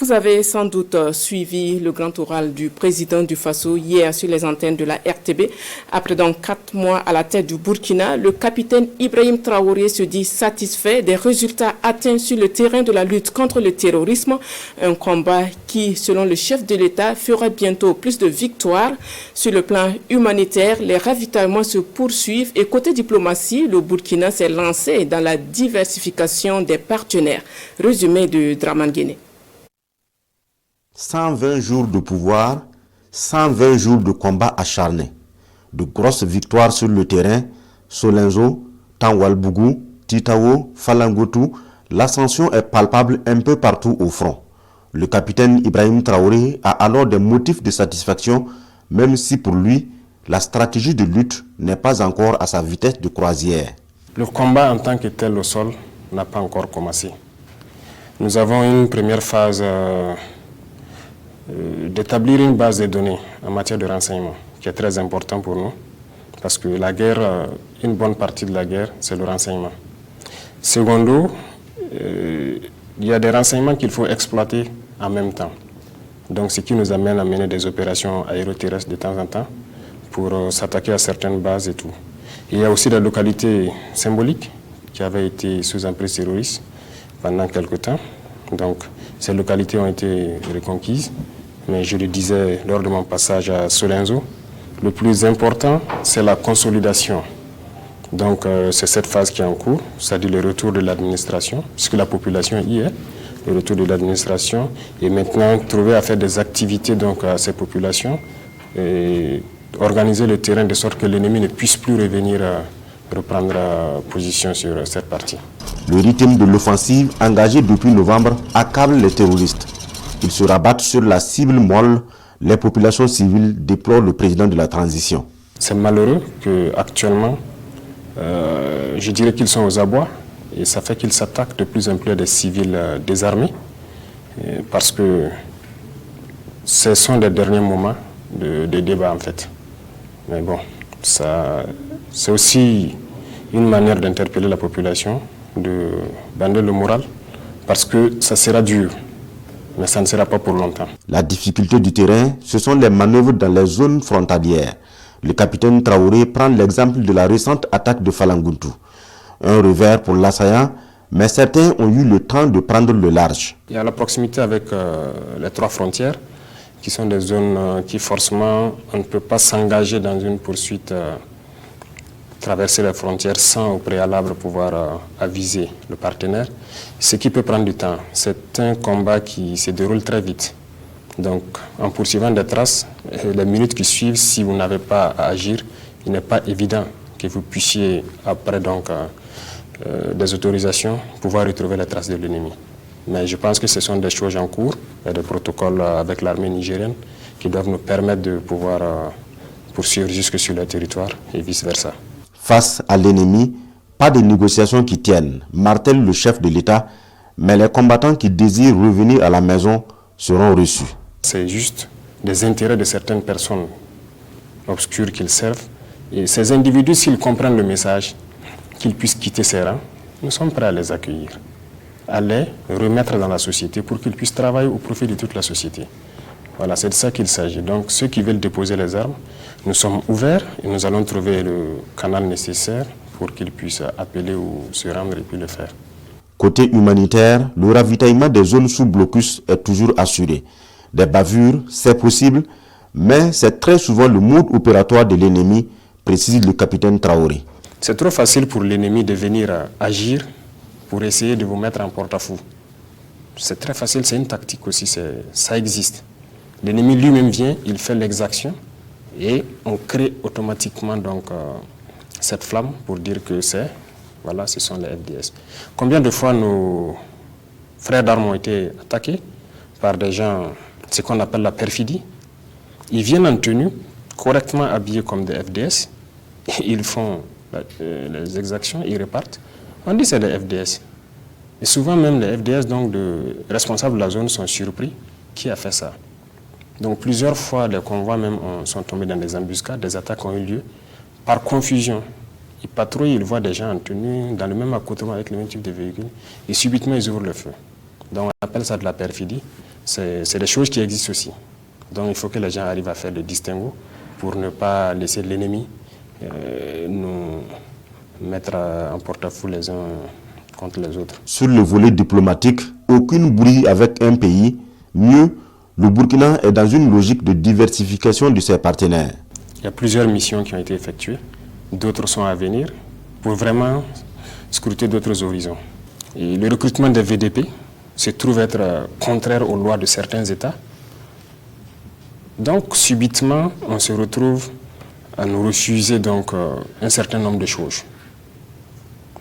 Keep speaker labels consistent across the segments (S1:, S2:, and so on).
S1: Vous avez sans doute suivi le grand oral du président du Faso hier sur les antennes de la RTB. Après donc 4 mois à la tête du Burkina, le capitaine Ibrahim Traoré se dit satisfait des résultats atteints sur le terrain de la lutte contre le terrorisme. Un combat qui, selon le chef de l'État, fera bientôt plus de victoires. Sur le plan humanitaire, les ravitaillements se poursuivent et côté diplomatie, le Burkina s'est lancé dans la diversification des partenaires. Résumé de Draman Guéné.
S2: 120 jours de pouvoir, 120 jours de combat acharné. De grosses victoires sur le terrain, Solenzo, Tanwalbougou, Titawo, Falangotou, l'ascension est palpable un peu partout au front. Le capitaine Ibrahim Traoré a alors des motifs de satisfaction, même si pour lui, la stratégie de lutte n'est pas encore à sa vitesse de croisière.
S3: Le combat en tant que tel au sol n'a pas encore commencé. Nous avons une première phase d'établir une base de données en matière de renseignement, qui est très important pour nous, parce que la guerre, une bonne partie de la guerre, c'est le renseignement. Secondo, il y a des renseignements qu'il faut exploiter en même temps. Donc, ce qui nous amène à mener des opérations aéroterrestres de temps en temps pour s'attaquer à certaines bases et tout. Il y a aussi des localités symboliques qui avaient été sous emprise terroriste pendant quelque temps. Donc, ces localités ont été reconquises. Mais je le disais lors de mon passage à Solenzo, le plus important, c'est la consolidation. Donc, c'est cette phase qui est en cours, c'est-à-dire le retour de l'administration, puisque la population y est, le retour de l'administration, et maintenant trouver à faire des activités donc, à ces populations, et organiser le terrain de sorte que l'ennemi ne puisse plus revenir reprendre position sur cette partie.
S2: Le rythme de l'offensive engagée depuis novembre accable les terroristes. Ils se rabattent sur la cible molle. Les populations civiles déplorent le président de la transition.
S3: C'est malheureux qu'actuellement, je dirais qu'ils sont aux abois et ça fait qu'ils s'attaquent de plus en plus à des civils désarmés parce que ce sont des derniers moments de débat en fait. Mais bon, c'est aussi une manière d'interpeller la population, de bander le moral parce que ça sera dur. Mais ça ne sera pas pour longtemps.
S2: La difficulté du terrain, ce sont les manœuvres dans les zones frontalières. Le capitaine Traoré prend l'exemple de la récente attaque de Falanguntu. Un revers pour l'assaillant, mais certains ont eu le temps de prendre le large.
S3: Il y a la proximité avec les 3 frontières, qui sont des zones qui forcément, on ne peut pas s'engager dans une poursuite, traverser les frontières sans au préalable pouvoir aviser le partenaire, ce qui peut prendre du temps. C'est un combat qui se déroule très vite. Donc, en poursuivant des traces, les minutes qui suivent, si vous n'avez pas à agir, il n'est pas évident que vous puissiez, après donc, des autorisations, pouvoir retrouver les traces de l'ennemi. Mais je pense que ce sont des choses en cours, il y a des protocoles avec l'armée nigérienne qui doivent nous permettre de pouvoir poursuivre jusque sur le territoire et vice-versa.
S2: Face à l'ennemi, pas de négociations qui tiennent, martèle le chef de l'État, mais les combattants qui désirent revenir à la maison seront reçus.
S3: C'est juste des intérêts de certaines personnes obscures qu'ils servent. Et ces individus, s'ils comprennent le message, qu'ils puissent quitter ces rangs, nous sommes prêts à les accueillir, à les remettre dans la société pour qu'ils puissent travailler au profit de toute la société. Voilà, c'est de ça qu'il s'agit. Donc, ceux qui veulent déposer les armes, nous sommes ouverts et nous allons trouver le canal nécessaire pour qu'ils puissent appeler ou se rendre et puis le faire.
S2: Côté humanitaire, le ravitaillement des zones sous blocus est toujours assuré. Des bavures, c'est possible, mais c'est très souvent le mode opératoire de l'ennemi, précise le capitaine Traoré.
S3: C'est trop facile pour l'ennemi de venir agir pour essayer de vous mettre en porte-à-faux. C'est très facile, c'est une tactique aussi, ça existe. L'ennemi lui-même vient, il fait l'exaction et on crée automatiquement donc, cette flamme pour dire que voilà, ce sont les FDS. Combien de fois nos frères d'armes ont été attaqués par des gens, ce qu'on appelle la perfidie? Ils viennent en tenue, correctement habillés comme des FDS, et ils font les exactions, ils repartent. On dit que c'est des FDS. Et souvent même les FDS, donc de responsables de la zone, sont surpris. Qui a fait ça? Donc plusieurs fois, les convois même sont tombés dans des embuscades, des attaques ont eu lieu par confusion. Ils patrouillent, ils voient des gens en tenue, dans le même accotement avec le même type de véhicule, et subitement ils ouvrent le feu. Donc on appelle ça de la perfidie. C'est des choses qui existent aussi. Donc il faut que les gens arrivent à faire le distinguo pour ne pas laisser l'ennemi nous mettre en porte-à-faux les uns contre les autres.
S2: Sur le volet diplomatique, aucune brouille avec un pays. Mieux, le Burkina est dans une logique de diversification de ses partenaires.
S3: Il y a plusieurs missions qui ont été effectuées, d'autres sont à venir pour vraiment scruter d'autres horizons. Et le recrutement des VDP se trouve être contraire aux lois de certains États. Donc, subitement, on se retrouve à nous refuser donc, un certain nombre de choses,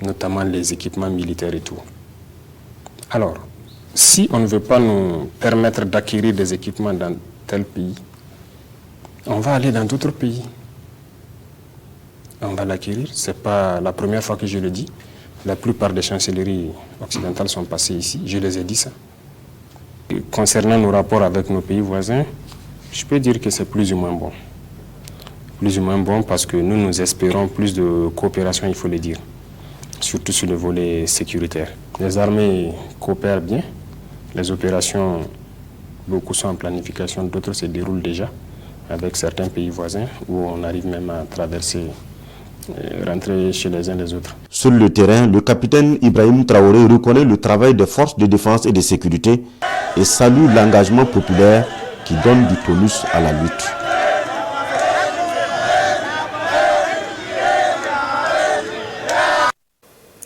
S3: notamment les équipements militaires et tout. Alors, si on ne veut pas nous permettre d'acquérir des équipements dans tel pays, on va aller dans d'autres pays. On va l'acquérir. Ce n'est pas la première fois que je le dis. La plupart des chancelleries occidentales sont passées ici. Je les ai dit ça. Et concernant nos rapports avec nos pays voisins, je peux dire que c'est plus ou moins bon. Plus ou moins bon parce que nous espérons plus de coopération, il faut le dire. Surtout sur le volet sécuritaire. Les armées coopèrent bien. Les opérations, beaucoup sont en planification, d'autres se déroulent déjà avec certains pays voisins où on arrive même à traverser, rentrer chez les uns les autres.
S2: Sur le terrain, le capitaine Ibrahim Traoré reconnaît le travail des forces de défense et de sécurité et salue l'engagement populaire qui donne du tonus à la lutte.